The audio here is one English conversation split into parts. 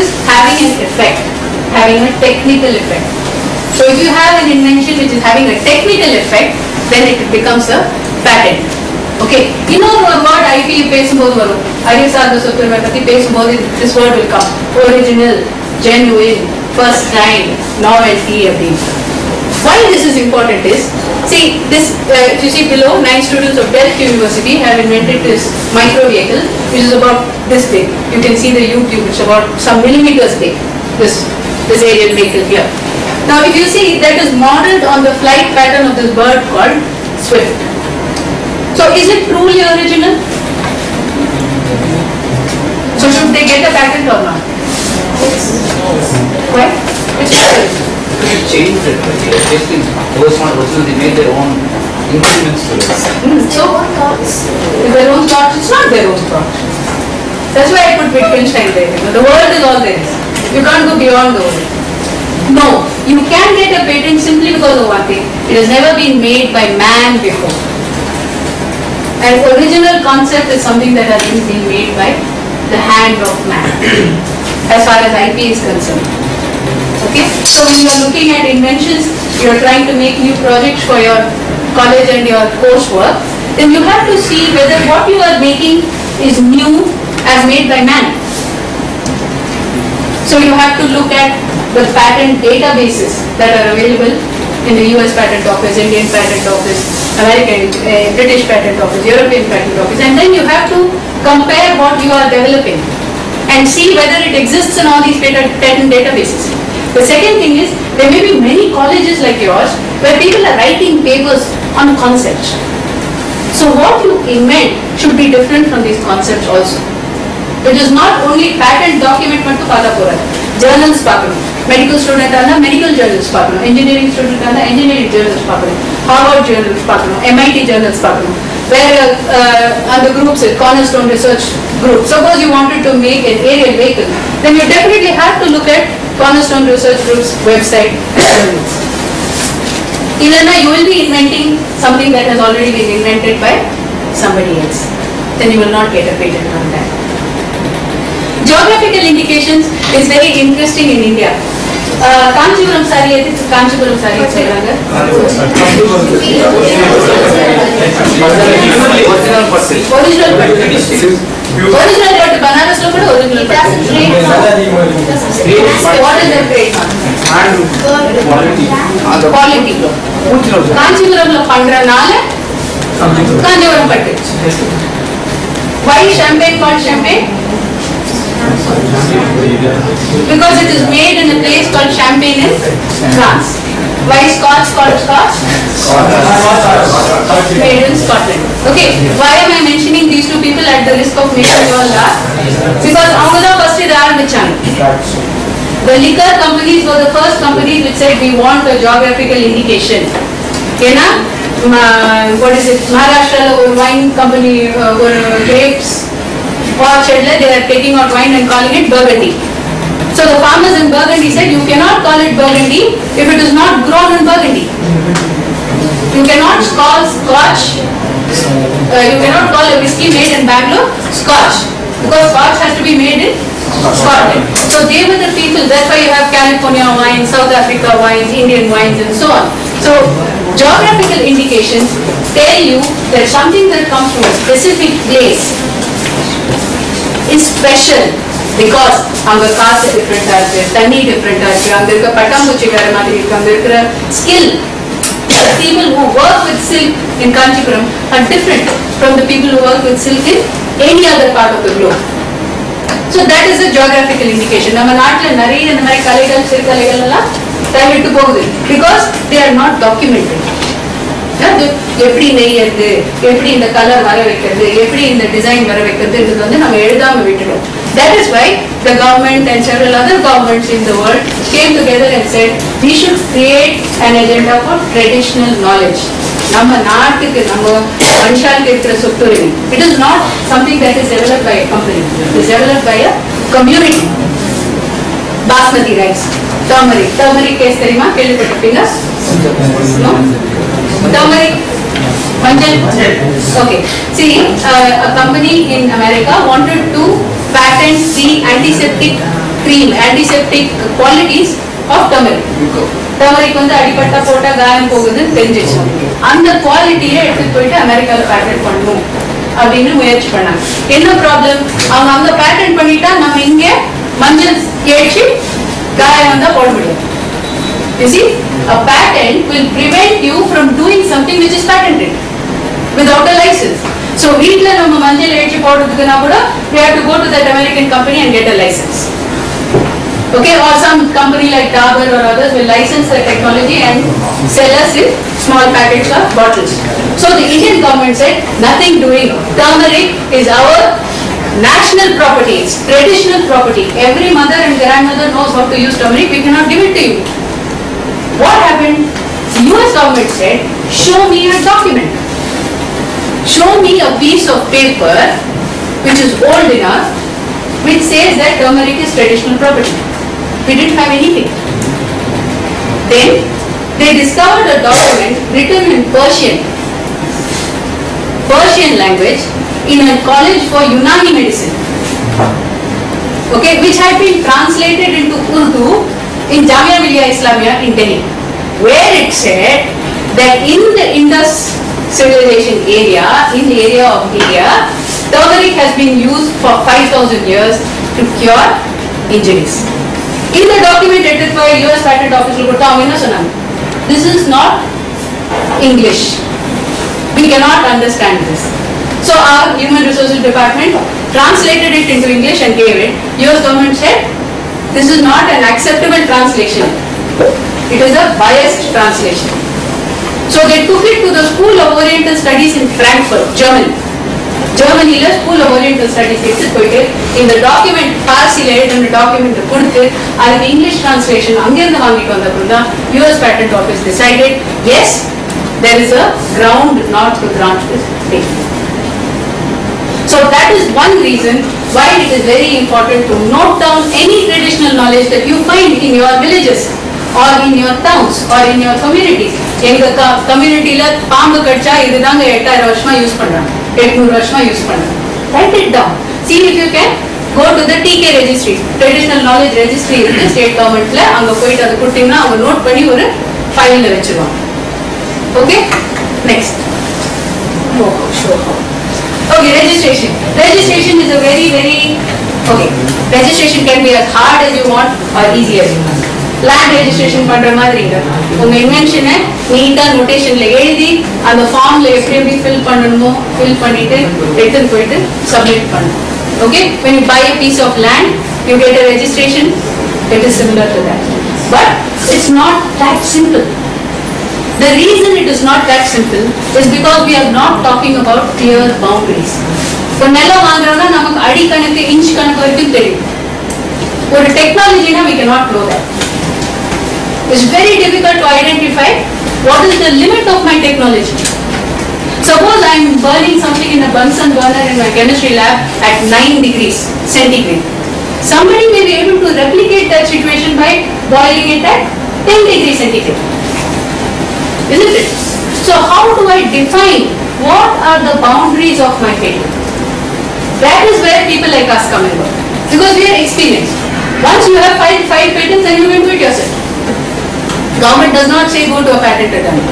is having an effect, having a technical effect. So if you have an invention which is having a technical effect, then it becomes a patent. Okay. Word IP பேசும்போது வரும். அறிவுசார்ந்த சொத்துரிமை பத்தி பேசும்போது this word will come. Original, genuine, first time, novelty. Why this is important is, see this, if you see below, 9 students of Delft University have invented this micro vehicle which is about this big. You can see the U-tube, it's about some millimeters big, this aerial vehicle here. Now if you see, that is modeled on the flight pattern of this bird called Swift. So is it truly original? So should they get a patent or not? Why? It's not original. They changed it. Those not original, they made their own improvements to it. So their own thoughts, it's not their own thought. That's why I put Wittgenstein there. The world is all there is. You can't go beyond the world. No, you can get a patent simply because of one thing. It has never been made by man before. An original concept is something that has been made by the hand of man, as far as IP is concerned. Okay, so when you are looking at inventions, you are trying to make new projects for your college and your coursework, then you have to see whether what you are making is new as made by man. So you have to look at the patent databases that are available in the US Patent Office, Indian Patent Office, American, British Patent Office, European Patent Office, and then you have to compare what you are developing and see whether it exists in all these patent databases. The second thing is, there may be many colleges like yours where people are writing papers on concepts. So what you invent should be different from these concepts also. It is not only patent document mattu paatha pora, journals paakano, medical student ana medical journals paakano, engineering student ana engineering journals paakano, Harvard journals paakano, MIT journals paakano, where the groups is Cornerstone Research Group. Suppose you wanted to make an aerial vehicle, then you definitely have to look at Cornerstone Research Group's website and journals. Ilana, you will be inventing something that has already been invented by somebody else. Then you will not get a patent on that. Geographical indications is very interesting in India. Kanchipuram saree, Kanchipuram saree சொல்றாங்க. Original but Banaras lo kuda original but. What is the trademark? Quality. Kanchipuram lo pandranala Kanchipuram pattu. Why champagne called champagne? Because it is made in a place called Champagne in France. Why is Scotch called Scotch? Made in Scotland. Okay, why am I mentioning these two people at the risk of making you all laugh? Because avanga first idu aarambichanga. The liquor companies were the first companies which said we want a geographical indication. Ena what is it? Maharashtra or wine company or grapes orchard, they are taking out wine and calling it Burgundy. So the farmers in Burgundy said you cannot call it Burgundy if it is not grown in Burgundy. You cannot call Scotch, you cannot call a whiskey made in Bangalore Scotch, because Scotch has to be made in Scotland. So they were the people, that's why you have California wines, South Africa wines, Indian wines and so on. So geographical indications tell you that something that comes from a specific place is special because anga caste different aage, tani different aage, anga irukka patambuchikara madiri irukku, anga irukra skill. The people who work with silk in Kanchipuram are different from the people who work with silk in any other part of the globe. So that is a geographical indication. Nama naatla nariya indha mari kalaigal sirkalegal ella தயவிட்டு போகுது because they are not documented. எப்படி நெய்யறது, எப்படி இந்த colour வர வைக்கிறது, எப்படி இந்த design வர வைக்கிறதுன்றது வந்து நம்ம எழுதாம விட்டுட்டோம். That is why the government and several other governments in the world came together and said we should create an agenda for traditional knowledge. நம்ம நாட்டுக்கு நம்ம மனுஷாளுக்கு இருக்கிற சொத்துரிமை. It is not something that is developed by a company. It is developed by a community. Basmati rice, turmeric case தெரியுமா, கேள்விப்பட்டிருப்பீங்க? No? Turmeric, manjal. Okay. See, a company in America wanted to patent the antiseptic cream, antiseptic qualities of turmeric. Turmeric வந்து அடிபட்டா போட்டா காயம் போகுதுன்னு தெரிஞ்சிச்சு. அந்த குவாலிட்டியை எடுத்துட்டு போயிட்டு அமெரிக்காவில் பேட்டன்ட் பண்ணணும் அப்படின்னு முயற்சி பண்ணாங்க. என்ன ப்ராப்ளம்? அவங்க அங்க பேட்டன்ட் பண்ணிட்டா நம்ம இங்க மஞ்சள் ஏற்றி காயம் வந்தா போட முடியும். You see, a patent will prevent you from doing something which is patented without a license. So வீட்ல நம்ம மஞ்சள் ஏற்றி போடுறதுக்குனா கூட we have to go to that American company and get a license. Okay, or some company like Dabur or others will license the technology and sell us in small packets or bottles. So the Indian government said nothing doing. Turmeric is our national property, it's traditional property. Every mother and grandmother knows how to use turmeric. We cannot give it to you. What happened? The US government said, show me a document. Show me a piece of paper which is old enough which says that turmeric is traditional property. We didn't have anything. Then they discovered a document written in Persian language in a college for Unani medicine. Okay, which had been translated into Urdu in Jamia Millia Islamia in Delhi, where it said that in the Indus civilization area, in the area of India, turmeric has been used for 5,000 years to cure injuries. In the document edited by US Patent Office, this is not English. We cannot understand this. So our Human Resources Department translated it into English and gave it. US government said, this is not an acceptable translation. It is a biased translation. So they took it to the School of Oriental Studies in Frankfurt, Germany. Germany School of Oriental Studies in the document Parsilate and the document and the English translation US Patent Office decided, yes, there is a ground not to grant this thing. So that is one reason why it is very important to note down any traditional knowledge that you find in your villages or in your towns or in your communities. எங்க கம்யூனிட்டில பாம்பு கடிச்சா இதுதாங்க 8000 வருஷமா use பண்றாங்க, 800 வருஷமா use பண்றாங்க. Write it down. See if you can go to the TK registry, traditional knowledge registry இருக்கு state கவர்மெண்ட்ல. அங்க போயிட்டு அதை கொடுத்தீங்கன்னா அவங்க நோட் பண்ணி ஒரு ஃபைல்ல வச்சிருவாங்க. Okay, next. Okay, registration. Registration is a very okay. Registration can be as hard as you want or easy as you want. Land registration பண்ற மாதிரிங்க உங்க இன்வென்ஷனை நீட்டா நோட்டேஷன்ல எழுதி அந்த ஃபார்ம்ல எப்படி ஃபில் பண்ணணுமோ ஃபில் பண்ணிட்டு எடுத்து போயிட்டு சப்மிட் பண்ணணும். Okay, when you buy a piece of land you get a registration. It is similar to that, but it's not that simple. The reason it is not that simple is because we are not talking about clear boundaries. For நிலம் வாங்குறோம்னா நமக்கு அடி கணக்கு inch கணக்கு வரைக்கும் தெரியும். ஒரு டெக்னாலஜினா we cannot know that. It's very difficult to identify what is the limit of my technology. Suppose I am burning something in a Bunsen burner in my chemistry lab at 9 degrees centigrade. Somebody may be able to replicate that situation by boiling it at 10 degrees centigrade. Isn't it? So how do I define what are the boundaries of my patent? That is where people like us come in, because we are experienced. Once you have filed 5 patents, then you can do it yourself. Government does not say go to a patent attorney.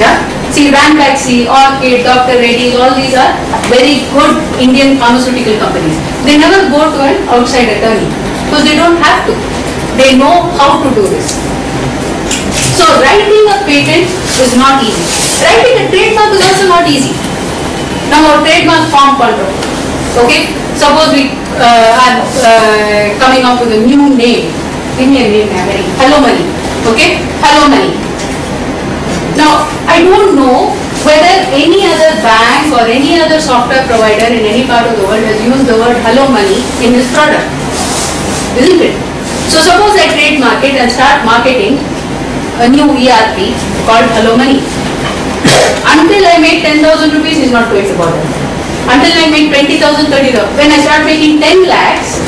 Yeah? See, Ranbaxy, Orchid, Dr. Reddy's, all these are very good Indian pharmaceutical companies. They never go to an outside attorney because they don't have to. They know how to do this. So writing a patent is not easy. Writing a trademark is also not easy. Now our trademark form control. Okay? Suppose we are coming up with a new name. Indian name, Hello Money. Okay? Hello Money. Now I don't know whether any other bank or any other software provider in any part of the world has used the word Hello Money in this product. Isn't it? So suppose I trademark it and start marketing a new ERP called Hello Money. Until I make 10,000 rupees, he's not going to bother. Until I make 20,000, 30,000. When I start making 10 lakhs,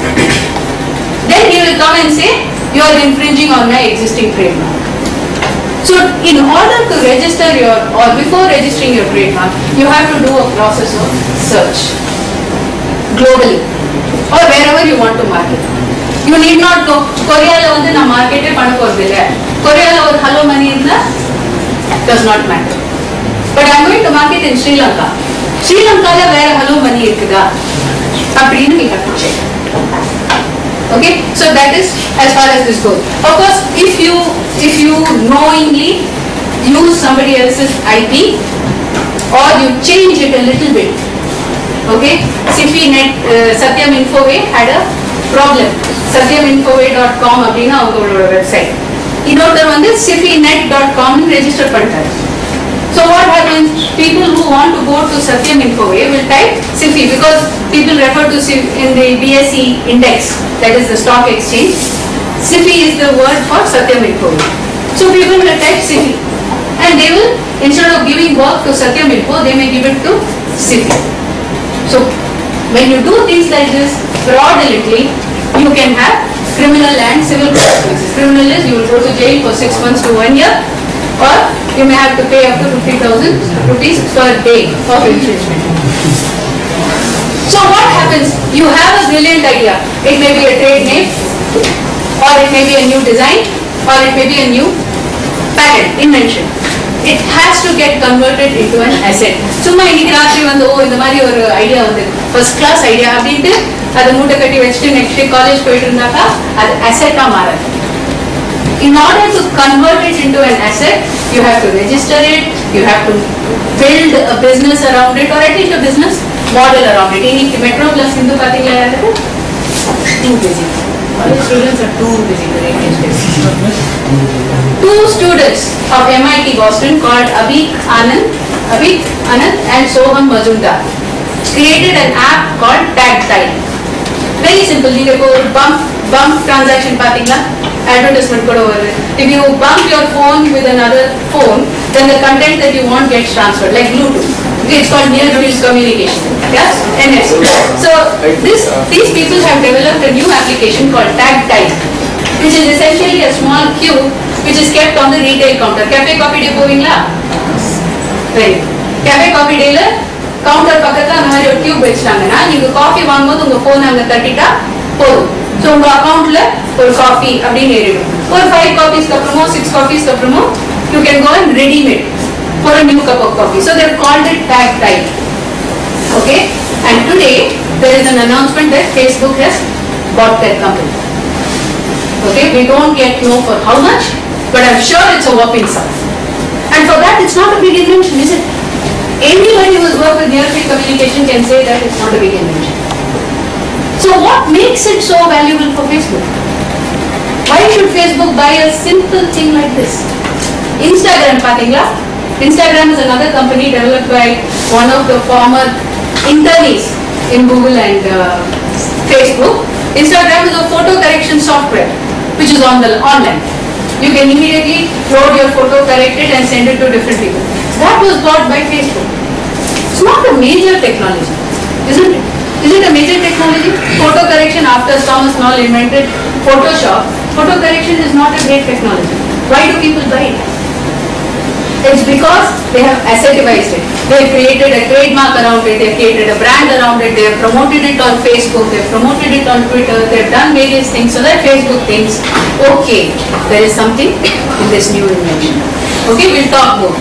then he will come and say, you are infringing on my existing trademark. So in order to register or before registering your trademark, you have to do a process of search globally. or wherever you want to market. You need not go. Korea la vandu na market e panna poradilla. Korea la or hello money irna does not matter. But I am going to market in Sri Lanka. Sri Lanka la vera hello money irukkuda. Appadinu we have to check. Okay, so that is as far as this goes. Of course, if you knowingly use somebody else's IP or you change it a little bit. Okay, SIFI.net, Satyam Infoway had a problem. Satyaminfoway.com அப்படினா அவங்களோட website. இன்னொருத்தர் வந்து SIFI.net.com register பண்ணிட்டாரு. So what happens? People who want to go to Satyam Infoway will type SIFI because people refer to SIFI in the BSE index, that is the stock exchange. SIFI is the word for Satyam Infoway. So people will type SIFI and they will, instead of giving work to Satyam Info, they may give it to SIFI. So when you do things like this fraudulently, you can have criminal and civil consequences. Criminal is you will go to jail for 6 months to 1 year, or you may have to pay up to 50,000 rupees per day of infringement. So what happens? You have a brilliant idea. It may be a trade name, or it may be a new design, or it may be a new patent, invention. It has to get converted into an asset. சும்மா இன்னைக்கு ராத்திரி வந்து இந்த மாதிரி ஒரு idea வந்து first class idea அப்படின்ட்டு அதை மூட்டை கட்டி வச்சுட்டு நெக்ஸ்ட் டே காலேஜ் போயிட்டு இருந்தாக்கா அது அசெட்டா மாறாது. In order to convert it into an asset, you have to register it, you have to build a business around it, or at least a business model around it. இன்னைக்கு metro plus Hindu பாத்தீங்களா யாராவது? Too busy. College students are too busy today. Two students of MIT Boston called Abhik Anand and Soham Majumdar created an app called Tag-Time. Very simple. You go bump transaction pathina, advertisement koda varu. If you bump your phone with another phone, then the content that you want gets transferred, like Bluetooth. It's called near field communication. Yes, NFC. So these people have developed a new application called Tag-Time, which is essentially a small cube which is kept on the retail counter. Cafe coffee day povingla? Right. Cafe coffee day la counter பக்கத்துல அந்த மாதிரி ஒரு tube வெச்சிட்டாங்கன்னா நீங்க coffee வாங்கும்போது உங்க phone அங்க தட்டிட்டா போதும். So உங்க அக்கவுண்ட்ல ஒரு காஃபி அப்படின்னு ஏறிடும். ஒரு 5 காஃபிஸ்க்கு அப்புறமோ 6 காஃபிஸ்க்கு அப்புறமோ you can go and redeem it for a new cup of coffee. So they called it Tag-Time. Okay, and today there is an announcement that Facebook has bought that company. Okay, we don't yet know for how much, but I'm sure it's a whopping sum. And for that, it's not a big invention, is it? Anybody who has worked with near-field communication can say that it's not a big invention. So what makes it so valuable for Facebook? Why should Facebook buy a simple thing like this? Instagram, pathingla? Instagram is another company developed by one of the former internees in Google and Facebook. Instagram is a photo correction software which is online. You can immediately load your photo, correct it and send it to different people. That was bought by Facebook. It's not a major technology, isn't it? Is it a major technology? Photo correction, after Thomas Knoll invented Photoshop, photo correction is not a great technology. Why do people buy it? It's because they have assetized it. They have created a trademark around it, they have created a brand around it, they have promoted it on Facebook, they have promoted it on Twitter, they have done various things so that Facebook thinks, okay, there is something in this new invention. Okay, we'll talk more.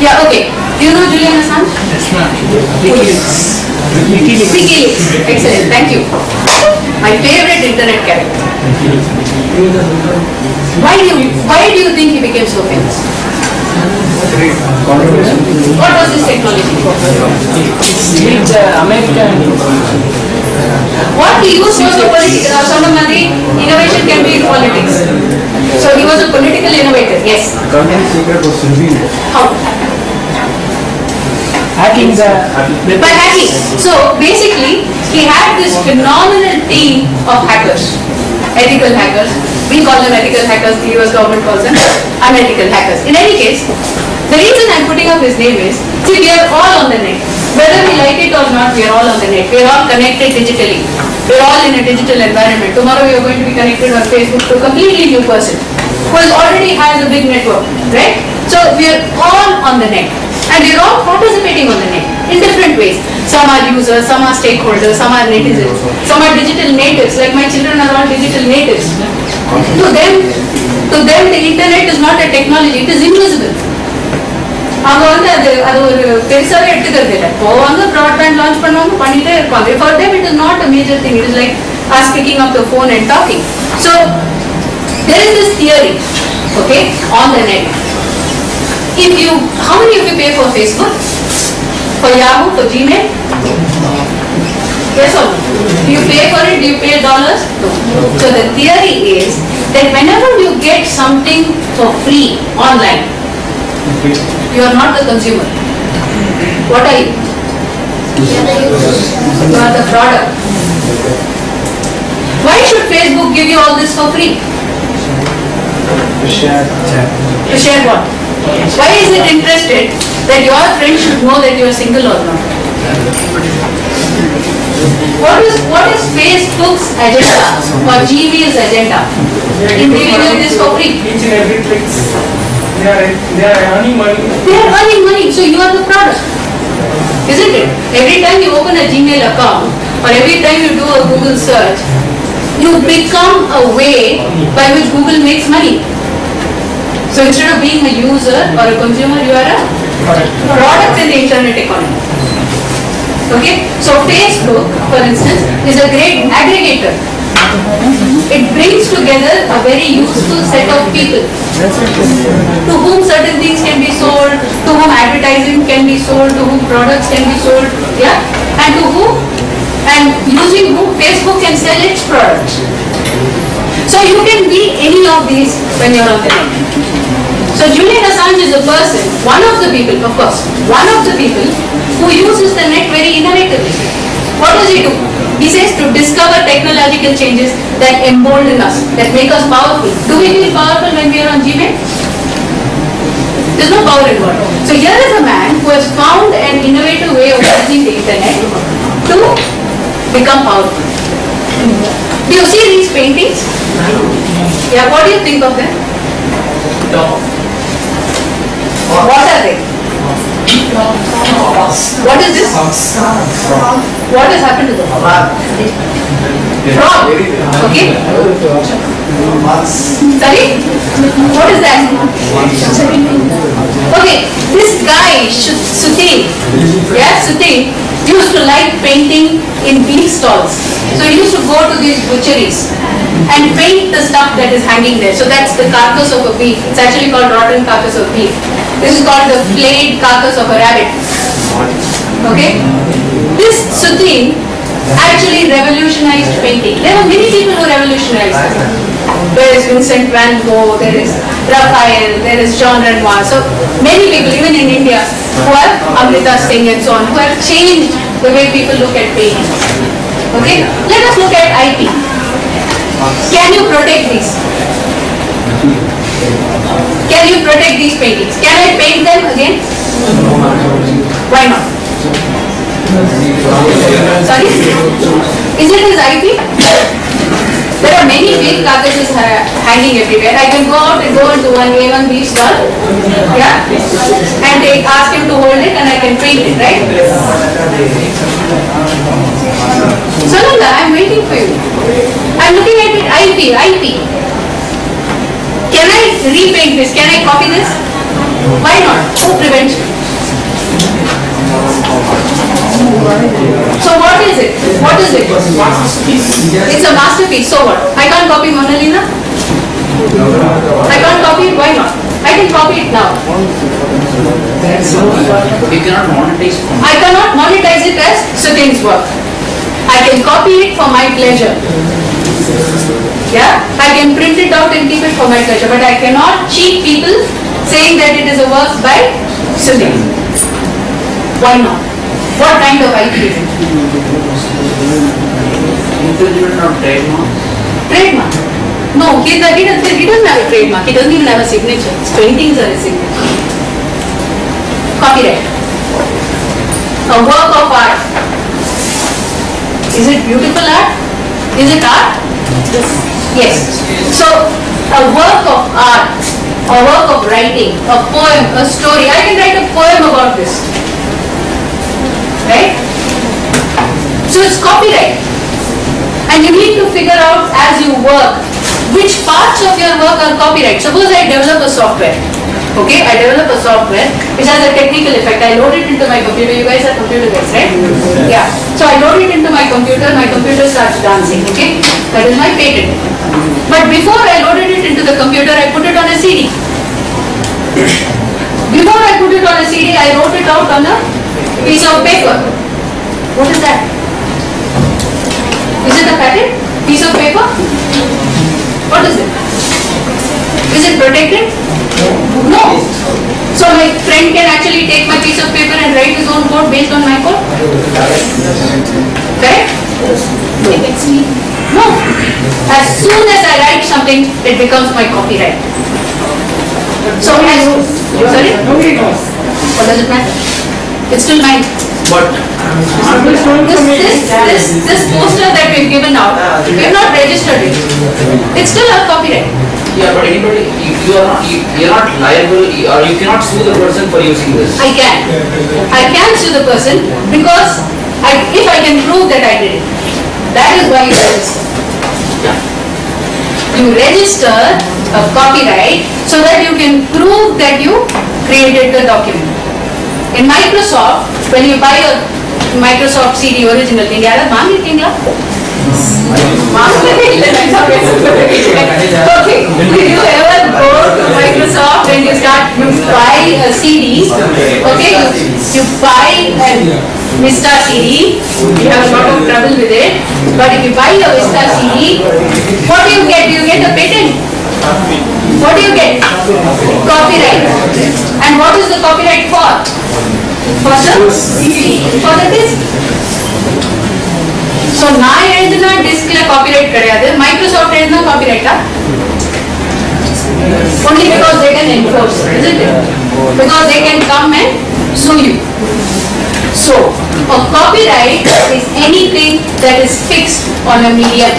Yeah, okay. Do you know Julian Assange? Yes, ma'am. WikiLeaks. Excellent, thank you. My favorite internet character. Why do you think he became so famous? What was his technology? It's American. What he used was a political, innovation can be in politics. So he was a political innovator, yes. Company secret was revealed. How? Hacking the By hacking. So basically, he had this phenomenal team of hackers, ethical hackers. We call them ethical hackers, the US government calls them unethical hackers. In any case, the reason I'm putting up his name is, see, we are all on the net. Whether we like it or not, we are all on the net. We are all connected digitally. We are all in a digital environment. Tomorrow we are going to be connected on Facebook to a completely new person who already has a big network, right? So we are all on the net. And we're all participating on the net in different ways. Some are users, some are stakeholders, some are netizens, some are digital natives, like my children are all digital natives. To them the internet is not a technology, it is invisible. அவங்க வந்து அது ஒரு பெருசாவே எடுத்துக்கிறது இல்லை. போவாங்க broadband launch பண்ணுவாங்க, பண்ணிட்டே இருப்பாங்க. For them it is not a major thing. It is like us picking up the phone and talking. So there is this theory, okay, on the net. How many of you pay for Facebook, for Yahoo, for Gmail? Yes or no? Do you pay for it? Do you pay dollars? No. So the theory is that whenever you get something for free online, you are not the consumer. What are you? You are the product. Why should Facebook give you all this for free? To share. To share what? Why is it interested that your friends should know that you are single or not? What is Facebook's agenda or Gmail's agenda in giving you this for free? Each and every click, they are earning money. They are earning money, so you are the product. Isn't it? Every time you open a Gmail account or every time you do a Google search, you become a way by which Google makes money. So instead of being a user or a consumer, you are a product in the internet economy. Okay? So Facebook, for instance, is a great aggregator. It brings together a very useful set of people to whom certain things can be sold, to whom advertising can be sold, to whom products can be sold, yeah, and to whom, and using whom Facebook can sell its products. So you can be any of these when you're on the net. So Julian Assange is a person, one of the people, of course, one of the people who uses the net very innovatively. What does he do? He says to discover technological changes that embolden us, that make us powerful. Do we feel powerful when we are on Gmail? There's no power involved. So here is a man who has found an innovative way of using the internet to become powerful. Do you see these paintings? Yeah, what do you think of them? What are they? What is this? What has happened to them? Frog. Okay. Sorry? What is that? Okay. This guy, Sutin, yeah, Sutin, used to like painting in beef stalls. So he used to go to these butcheries and paint the stuff that is hanging there. So that's the carcass of a beef. It's actually called rotten carcass of beef. This is called the flayed carcass of a rabbit. Okay? This Sutin actually revolutionized painting. There are many people who revolutionized it. There is Vincent van Gogh, there is Raphael, there is Jean Renoir. So many people, even in India, who have Amrita Singh and so on, who have changed the way people look at painting. Okay? Let us look at IP. Can you protect these? Can you protect these paintings? Can I paint them again? Why not? Sorry? Is it his IP? There are many big carcasses hanging everywhere. I can go out and go into one A1 beef stall, yeah, and ask him to hold it and I can paint it, right? Sananda, I am waiting for you. I am looking at it, IP. Can I repaint this? Can I copy this? Why not? Who prevents me? So what is it? What is it? It's a masterpiece. So what? I can't copy Mona Lisa? I can't copy it. Why not? I can copy it now. You cannot monetize. I cannot monetize it as Sutin's work. I can copy it for my pleasure. Yeah? I can print it out and keep it for my pleasure. But I cannot cheat people saying that it is a work by Sutin. Why not? What kind of IP is it? Infringement on trademark. Trademark? No, he doesn't have a trademark. He doesn't even have a signature. His paintings are a signature. Copyright. A work of art. Is it beautiful art? Is it art? Yes. So, a work of art a work of writing, a poem, a story. I can write a poem about this. Right? So it's copyright. And you need to figure out as you work which parts of your work are copyright. Suppose I develop a software. Okay, I develop a software which has a technical effect. I load it into my computer. You guys are computer guys, right? Yeah. So I load it into my computer starts dancing. Okay, that is my patent. But before I loaded it into the computer, I put it on a CD. Before I put it on a CD, I wrote it out on a piece of paper. What is that? Is it a patent? Piece of paper? What is it? Is it protected? No. So my friend can actually take my piece of paper and write his own code based on my code? Correct? No. As soon as I write something, it becomes my copyright. So sorry? What does it matter? It's still mine. But this poster that we've given out, we have not registered it. It's still our copyright. Yeah, but anybody, you're not liable, or you cannot sue the person for using this. I can sue the person because if I can prove that I did it. That is why you register. You register a copyright so that you can prove that you created the document. In Microsoft, when you buy a Microsoft CD original thing, okay, did you ever go to Microsoft and you buy a CD? Okay, you buy a Vista CD, you have a lot of trouble with it, but if you buy a Vista CD, what do you get? You get a patent. What do you get? Copyright. And what is the copyright for? For the CD, for the disc. So now disc copyright Microsoft copyright only because they can enforce, isn't it? Because they can come and sue you. So a copyright is anything that is fixed on a medium.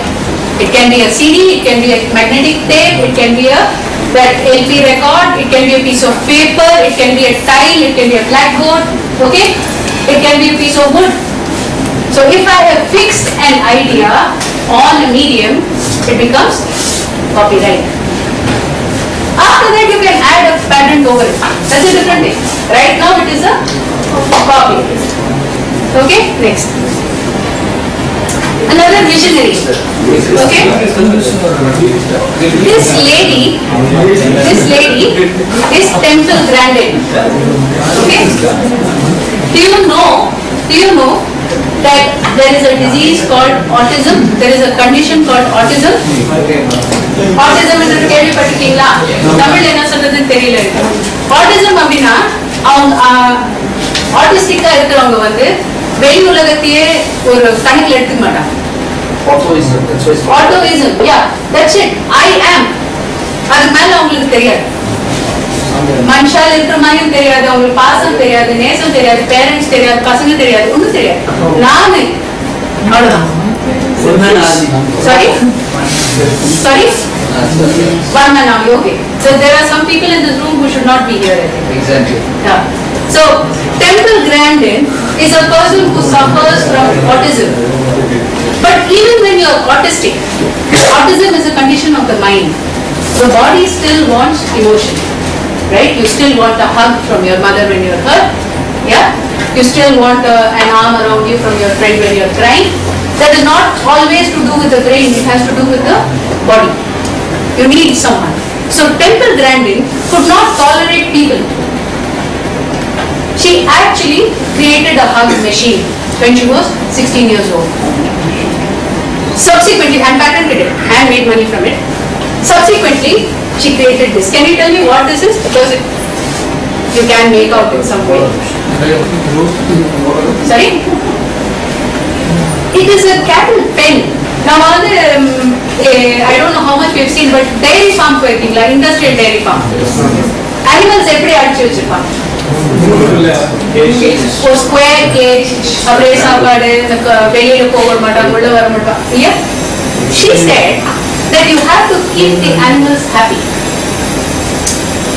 It can be a CD, it can be a magnetic tape, it can be that LP record, it can be a piece of paper, it can be a tile, it can be a blackboard, okay? It can be a piece of wood. So if I have fixed an idea on a medium, it becomes copyright. After that you can add a patent over it. That's a different thing. Right now it is a copy. Okay, next. Another visionary. Okay. This lady is temple granted. Okay. Do you know that there is a disease called autism? There is a condition called autism. Autism is a கேள்விப்பட்டிருக்கீங்களா? தமிழ்ல என்ன சொல்றதுன்னு தெரியல. Autism அப்படினா ஆட்டிஸ்டிக்கா இருக்கிறவங்க வெளி உலகத்தையே ஒரு கணக்கில் எடுத்துக்க மாட்டாங்க. Autoism, yeah, that's it. I am. அது மேல அவங்களுக்கு தெரியாது. மனுஷால இருக்கிற மாதிரியும் தெரியாது, அவங்களுக்கு பாசம் தெரியாது, நேசம் தெரியாது, பேரண்ட்ஸ் தெரியாது, பசங்க தெரியாது, ஒன்றும் தெரியாது. நானு அவ்வளவுதான். Sorry? One man army, okay. So there are some people in this room who should not be here, I think. Exactly. Yeah. So temple grandin is a person who suffers from autism. But even when you are autistic, autism is a condition of the mind. The body still wants emotion, right? You still want a hug from your mother when you are hurt, yeah? You still want an arm around you from your friend when you are crying. That is not always to do with the brain, it has to do with the body. You need someone. So temple grandin could not tolerate people. She actually created a hug machine when she was 16 years old. Subsequently, and patented it and made money from it. Subsequently, she created this. Can you tell me what this is? Because you can make out in some way. Sorry? It is a cattle pen. Now, I don't know how much we have seen, but dairy farm working, like industrial dairy farm. Animals every attitude. For square cage, she said that you have to keep the animals happy.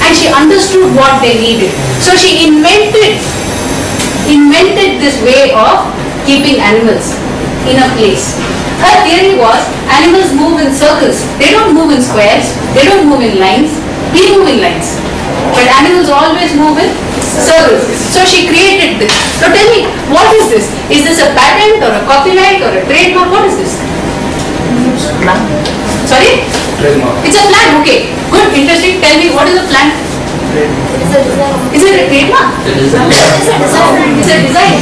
and she understood what they needed. So she invented this way of keeping animals in a place. Her theory was animals move in circles. They don't move in squares. They don't move in lines. We move in lines. But animals always move in circles. So she created this. So tell me, what is this? Is this a patent or a copyright or a trademark? What is this? Sorry? Trademark. It's a plan. Okay. Good. Interesting. Tell me, what is a plan? Is it a trademark? It's a design.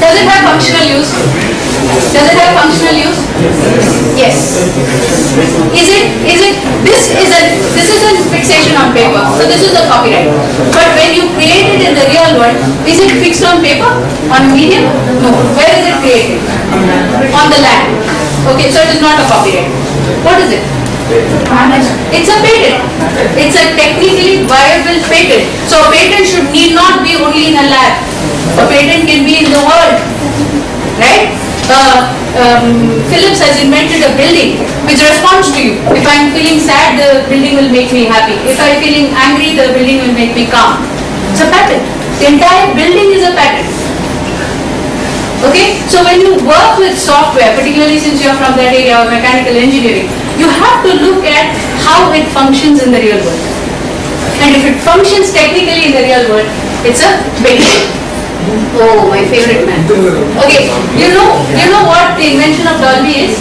Does it have functional use? Does it have functional use? Yes. This is a fixation on paper. So this is a copyright. But when you create it in the real world, is it fixed on paper? On a medium? No. Where is it created? On the land. Okay, so it is not a copyright. What is it? It's a patent. It's a technically viable patent. So a patent need not be only in a lab. A patent can be in the world. Right? Philips has invented a building which responds to you. If I am feeling sad, the building will make me happy. If I am feeling angry, the building will make me calm. It's a patent. The entire building is a patent. Okay? So when you work with software, particularly since you are from that area of mechanical engineering, you have to look at how it functions in the real world. And if it functions technically in the real world, it's a patent. Oh, my favorite man. Okay, you know what the invention of Dolby is?